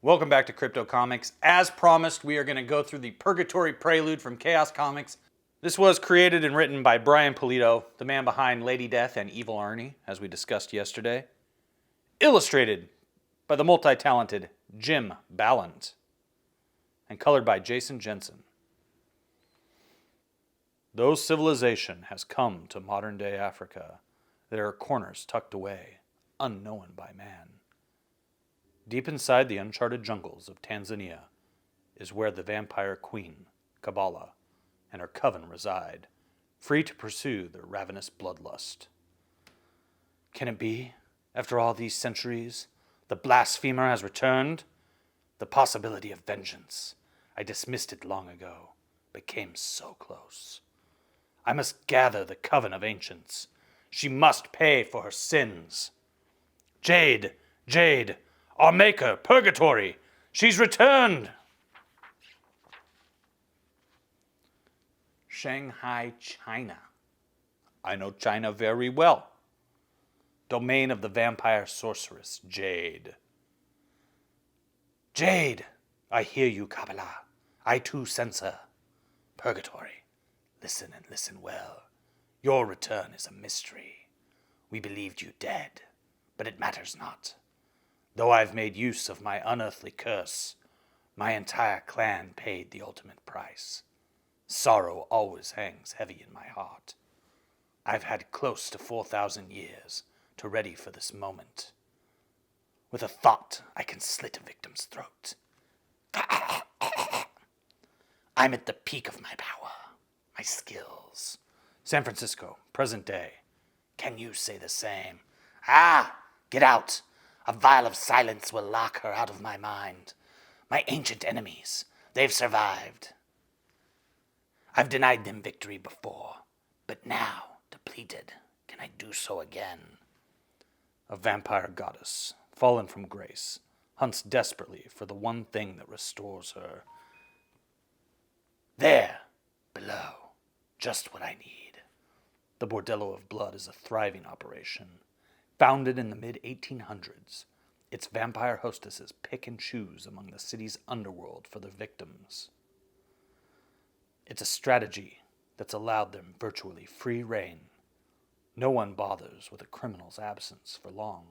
Welcome back to Crypto Comics. As promised, we are going to go through the Purgatori Prelude from Chaos Comics. This was created and written by Brian Pulido, the man behind Lady Death and Evil Arnie, as we discussed yesterday. Illustrated by the multi-talented Jim Ballant. And colored by Jason Jensen. Though civilization has come to modern-day Africa, there are corners tucked away, unknown by man. Deep inside the uncharted jungles of Tanzania is where the vampire queen, Kabbalah, and her coven reside, free to pursue their ravenous bloodlust. Can it be, after all these centuries, the blasphemer has returned? The possibility of vengeance. I dismissed it long ago, but came so close. I must gather the coven of ancients. She must pay for her sins. Jade, Jade, our maker, Purgatori, she's returned. Shanghai, China. I know China very well. Domain of the vampire sorceress, Jade. Jade, I hear you, Kabbalah. I too sense her. Purgatori, listen and listen well. Your return is a mystery. We believed you dead, but it matters not. Though I've made use of my unearthly curse, my entire clan paid the ultimate price. Sorrow always hangs heavy in my heart. I've had close to 4,000 years to ready for this moment. With a thought, I can slit a victim's throat. I'm at the peak of my power, my skills. San Francisco, present day. Can you say the same? Ah, get out. A vial of silence will lock her out of my mind. My ancient enemies, they've survived. I've denied them victory before, but now, depleted, can I do so again? A vampire goddess, fallen from grace, hunts desperately for the one thing that restores her. There, below, just what I need. The Bordello of Blood is a thriving operation. Founded in the mid-1800s, its vampire hostesses pick and choose among the city's underworld for their victims. It's a strategy that's allowed them virtually free reign. No one bothers with a criminal's absence for long.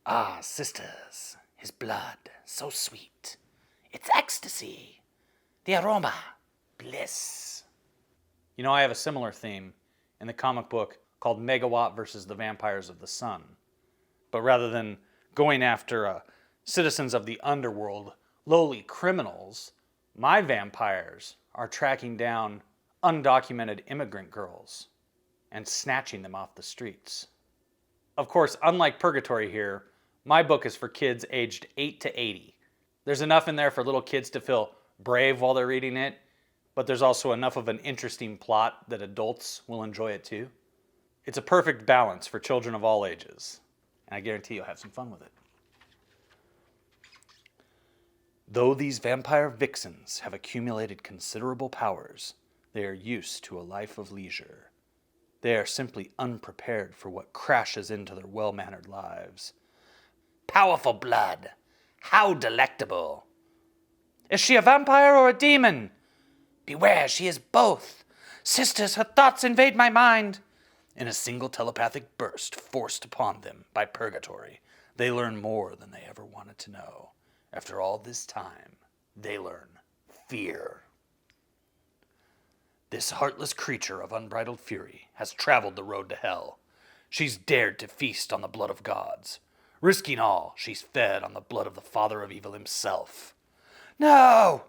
Ah, sisters, his blood, so sweet. It's ecstasy. The aroma, bliss. You know, I have a similar theme in the comic book called Megawatt versus the Vampires of the Sun. But rather than going after citizens of the underworld, lowly criminals, my vampires are tracking down undocumented immigrant girls and snatching them off the streets. Of course, unlike Purgatori here, my book is for kids aged 8 to 80. There's enough in there for little kids to feel brave while they're reading it, but there's also enough of an interesting plot that adults will enjoy it too. It's a perfect balance for children of all ages, and I guarantee you'll have some fun with it. Though these vampire vixens have accumulated considerable powers, they are used to a life of leisure. They are simply unprepared for what crashes into their well-mannered lives. Powerful blood! How delectable! Is she a vampire or a demon? Beware, she is both. Sisters, her thoughts invade my mind. In a single telepathic burst forced upon them by Purgatori, they learn more than they ever wanted to know. After all this time, they learn fear. This heartless creature of unbridled fury has traveled the road to hell. She's dared to feast on the blood of gods. Risking all, she's fed on the blood of the father of evil himself. No!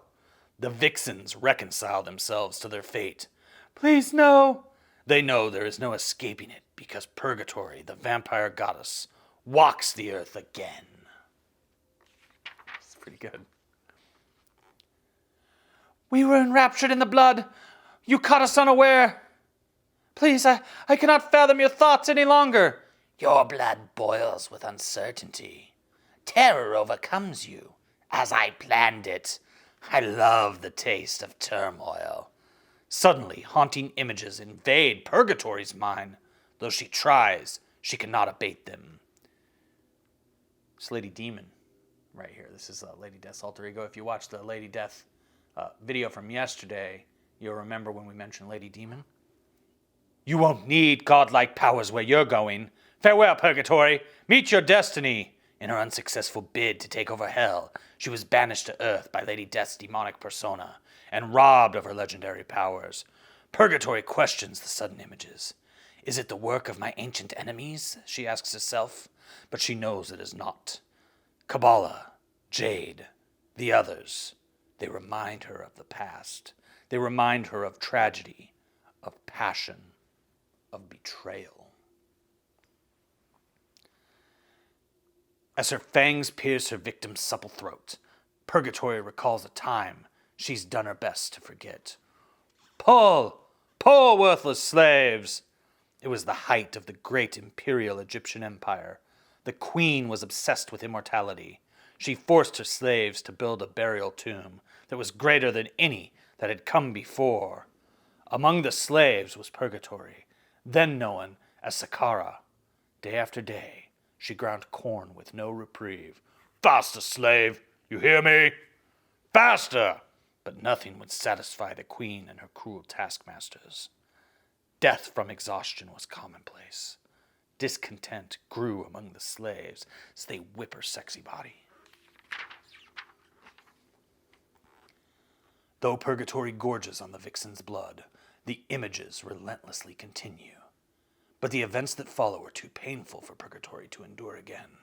The vixens reconcile themselves to their fate. Please, no! They know there is no escaping it because Purgatori, the vampire goddess, walks the earth again. It's pretty good. We were enraptured in the blood. You caught us unaware. Please, I cannot fathom your thoughts any longer. Your blood boils with uncertainty. Terror overcomes you, as I planned it. I love the taste of turmoil. Suddenly, haunting images invade Purgatori's mind. Though she tries, she cannot abate them. This Lady Demon, right here. This is Lady Death's alter ego. If you watch the Lady Death video from yesterday, you'll remember when we mentioned Lady Demon. You won't need godlike powers where you're going. Farewell, Purgatory. Meet your destiny. In her unsuccessful bid to take over Hell, she was banished to Earth by Lady Death's demonic persona and robbed of her legendary powers. Purgatory questions the sudden images. Is it the work of my ancient enemies? She asks herself, but she knows it is not. Kabbalah, Jade, the others, they remind her of the past. They remind her of tragedy, of passion, of betrayal. As her fangs pierce her victim's supple throat, Purgatory recalls a time she's done her best to forget. Pull! Pull, worthless slaves! It was the height of the great imperial Egyptian empire. The queen was obsessed with immortality. She forced her slaves to build a burial tomb that was greater than any that had come before. Among the slaves was Purgatory, then known as Saqqara. Day after day, she ground corn with no reprieve. Faster, slave! You hear me? Faster! But nothing would satisfy the queen and her cruel taskmasters. Death from exhaustion was commonplace. Discontent grew among the slaves as they whip her sexy body. Though Purgatory gorges on the vixen's blood, the images relentlessly continue. But the events that follow are too painful for Purgatory to endure again.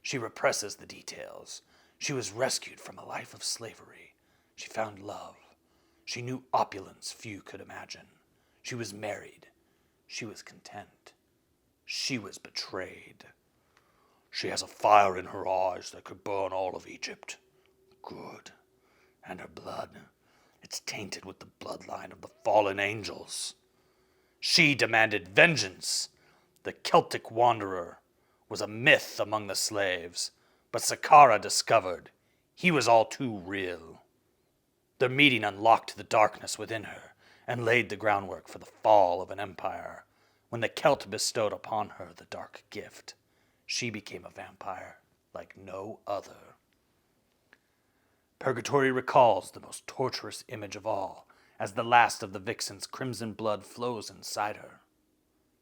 She represses the details. She was rescued from a life of slavery. She found love. She knew opulence few could imagine. She was married. She was content. She was betrayed. She has a fire in her eyes that could burn all of Egypt. Good. And her blood, it's tainted with the bloodline of the fallen angels. She demanded vengeance. The Celtic wanderer was a myth among the slaves, but Saqqara discovered he was all too real. Their meeting unlocked the darkness within her and laid the groundwork for the fall of an empire. When the Celt bestowed upon her the dark gift, she became a vampire like no other. Purgatory recalls the most torturous image of all, as the last of the vixen's crimson blood flows inside her.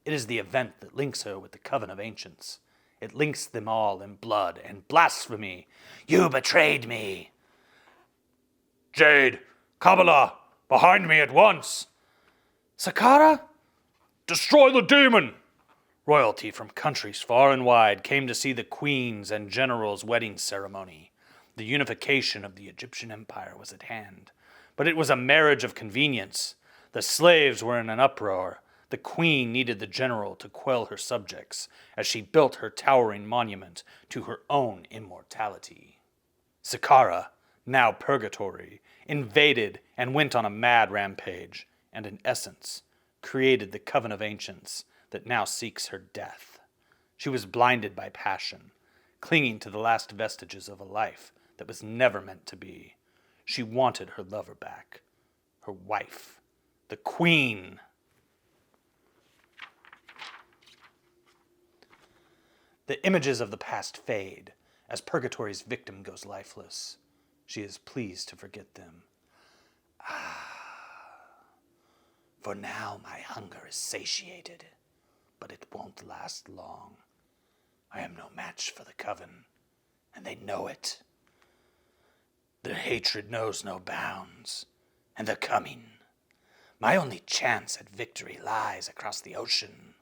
It is the event that links her with the Coven of Ancients. It links them all in blood and blasphemy. You betrayed me! Jade! Kabbalah! Behind me at once! Saqqara? Destroy the demon! Royalty from countries far and wide came to see the queen's and general's wedding ceremony. The unification of the Egyptian empire was at hand. But it was a marriage of convenience. The slaves were in an uproar. The queen needed the general to quell her subjects as she built her towering monument to her own immortality. Saqqara, now Purgatory, invaded and went on a mad rampage, and in essence, created the Coven of Ancients that now seeks her death. She was blinded by passion, clinging to the last vestiges of a life that was never meant to be. She wanted her lover back, her wife, the queen. The images of the past fade as Purgatory's victim goes lifeless. She is pleased to forget them. For now my hunger is satiated, but it won't last long. I am no match for the Coven, and they know it. Their hatred knows no bounds, and they're coming. My only chance at victory lies across the ocean.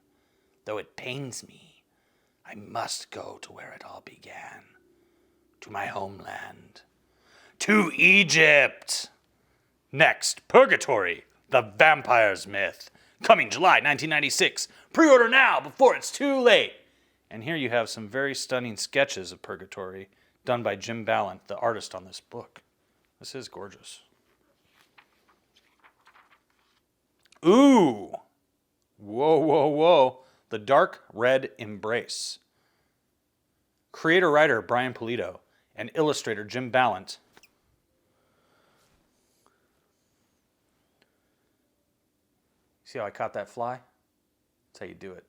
Though it pains me, I must go to where it all began. To my homeland. To Egypt! Next, Purgatory, the vampire's myth. Coming July 1996. Pre-order now before it's too late. And here you have some very stunning sketches of Purgatory done by Jim Ballant, the artist on this book. This is gorgeous. Ooh! Whoa, whoa, whoa. The Dark Red Embrace. Creator-writer Brian Pulido and illustrator Jim Ballant. See how I caught that fly? That's how you do it.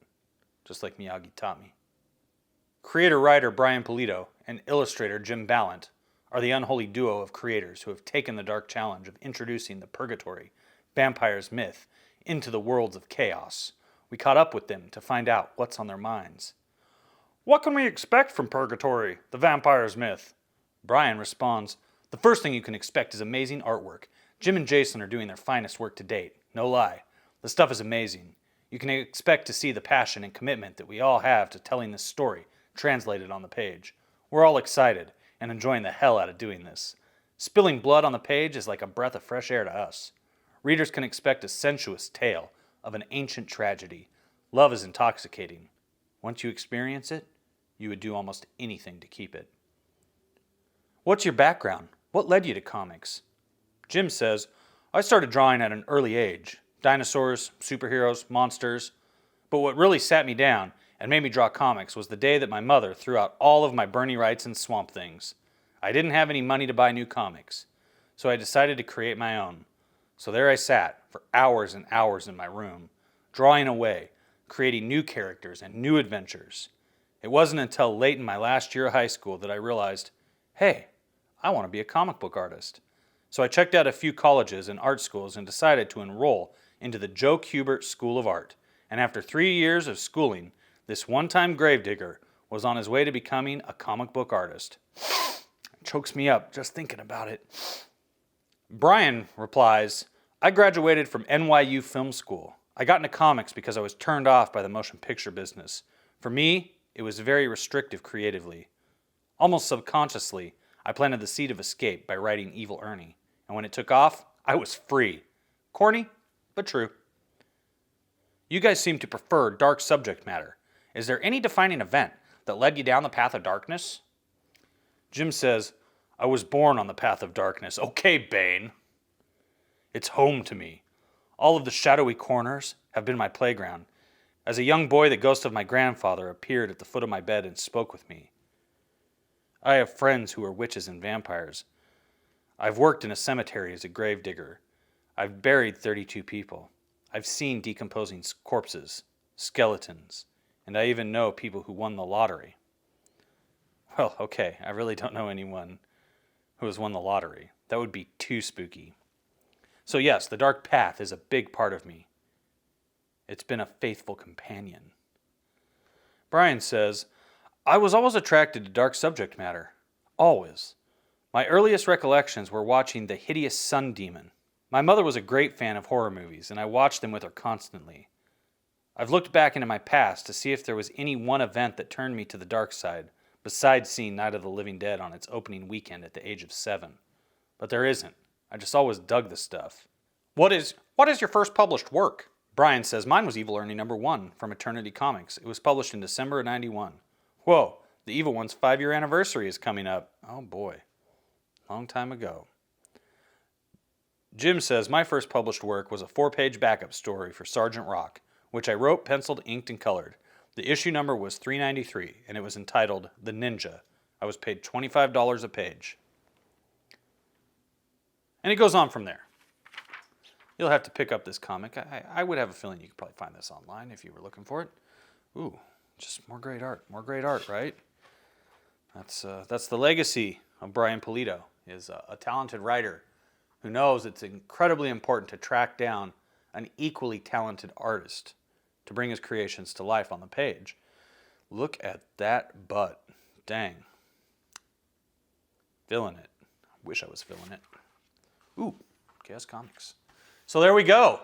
Just like Miyagi taught me. Creator-writer Brian Pulido and illustrator Jim Ballant are the unholy duo of creators who have taken the dark challenge of introducing the Purgatory, vampires myth, into the worlds of chaos. We caught up with them to find out what's on their minds. What can we expect from Purgatory, the vampires myth? Brian responds, the first thing you can expect is amazing artwork. Jim and Jason are doing their finest work to date. No lie. The stuff is amazing. You can expect to see the passion and commitment that we all have to telling this story, translated on the page. We're all excited and enjoying the hell out of doing this. Spilling blood on the page is like a breath of fresh air to us. Readers can expect a sensuous tale of an ancient tragedy. Love is intoxicating. Once you experience it, you would do almost anything to keep it. What's your background? What led you to comics? Jim says, I started drawing at an early age. Dinosaurs, superheroes, monsters. But what really sat me down and made me draw comics was the day that my mother threw out all of my Bernie Wrights and Swamp Things. I didn't have any money to buy new comics, so I decided to create my own. So there I sat for hours and hours in my room, drawing away, creating new characters and new adventures. It wasn't until late in my last year of high school that I realized, hey, I want to be a comic book artist. So I checked out a few colleges and art schools and decided to enroll into the Joe Kubert School of Art. And after 3 years of schooling, this one-time gravedigger was on his way to becoming a comic book artist. It chokes me up just thinking about it. Brian replies, I graduated from NYU Film School. I got into comics because I was turned off by the motion picture business. For me, it was very restrictive creatively. Almost subconsciously, I planted the seed of escape by writing Evil Ernie. And when it took off, I was free. Corny, but true. You guys seem to prefer dark subject matter. Is there any defining event that led you down the path of darkness? Jim says, I was born on the path of darkness. Okay, Bane. It's home to me. All of the shadowy corners have been my playground. As a young boy, the ghost of my grandfather appeared at the foot of my bed and spoke with me. I have friends who are witches and vampires. I've worked in a cemetery as a gravedigger. I've buried 32 people. I've seen decomposing corpses, skeletons, and I even know people who won the lottery. Well, okay, I really don't know anyone who has won the lottery. That would be too spooky. So yes, the dark path is a big part of me. It's been a faithful companion. Brian says, I was always attracted to dark subject matter. Always. My earliest recollections were watching The Hideous Sun Demon. My mother was a great fan of horror movies, and I watched them with her constantly. I've looked back into my past to see if there was any one event that turned me to the dark side, besides seeing Night of the Living Dead on its opening weekend at the age of 7. But there isn't. I just always dug the stuff. What is your first published work? Brian says, mine was Evil Ernie #1 from Eternity Comics. It was published in December of 91. Whoa, the Evil One's 5-year anniversary is coming up. Oh boy, long time ago. Jim says, my first published work was a 4-page backup story for Sergeant Rock, which I wrote, penciled, inked, and colored. The issue number was 393, and it was entitled The Ninja. I was paid $25 a page. And it goes on from there. You'll have to pick up this comic. I would have a feeling you could probably find this online if you were looking for it. Ooh, just more great art. More great art, right? That's the legacy of Brian Pulido, is a talented writer who knows it's incredibly important to track down an equally talented artist to bring his creations to life on the page. Look at that butt. Dang. Feeling it. I wish I was feeling it. Ooh, Chaos Comics. So there we go.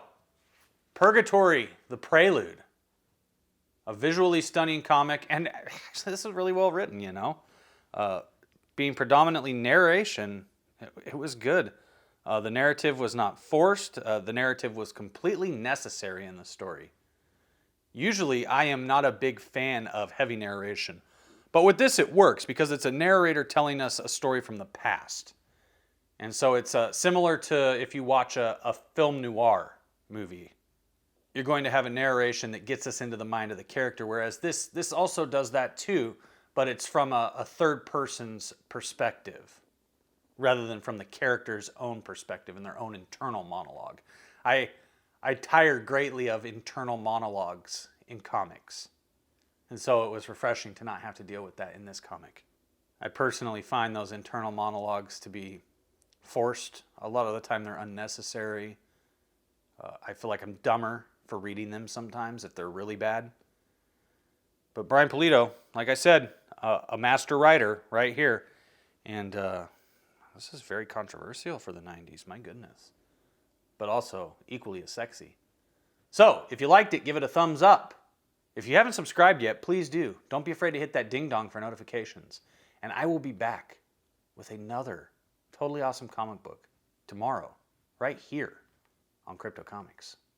Purgatory, the Prelude. A visually stunning comic, and this is really well written, you know. Being predominantly narration, it was good. The narrative was not forced. The narrative was completely necessary in the story. Usually, I am not a big fan of heavy narration. But with this, it works because it's a narrator telling us a story from the past. And so it's similar to if you watch a film noir movie. You're going to have a narration that gets us into the mind of the character, whereas this also does that too, but it's from a third person's perspective rather than from the character's own perspective and their own internal monologue. I tire greatly of internal monologues in comics. And so it was refreshing to not have to deal with that in this comic. I personally find those internal monologues to be forced. A lot of the time they're unnecessary. I feel like I'm dumber for reading them sometimes if they're really bad. But Brian Pulido, like I said, a master writer right here. And this is very controversial for the 90s, my goodness. But also equally as sexy. So, if you liked it, give it a thumbs up. If you haven't subscribed yet, please do. Don't be afraid to hit that ding dong for notifications. And I will be back with another totally awesome comic book tomorrow, right here on Crypto Comics.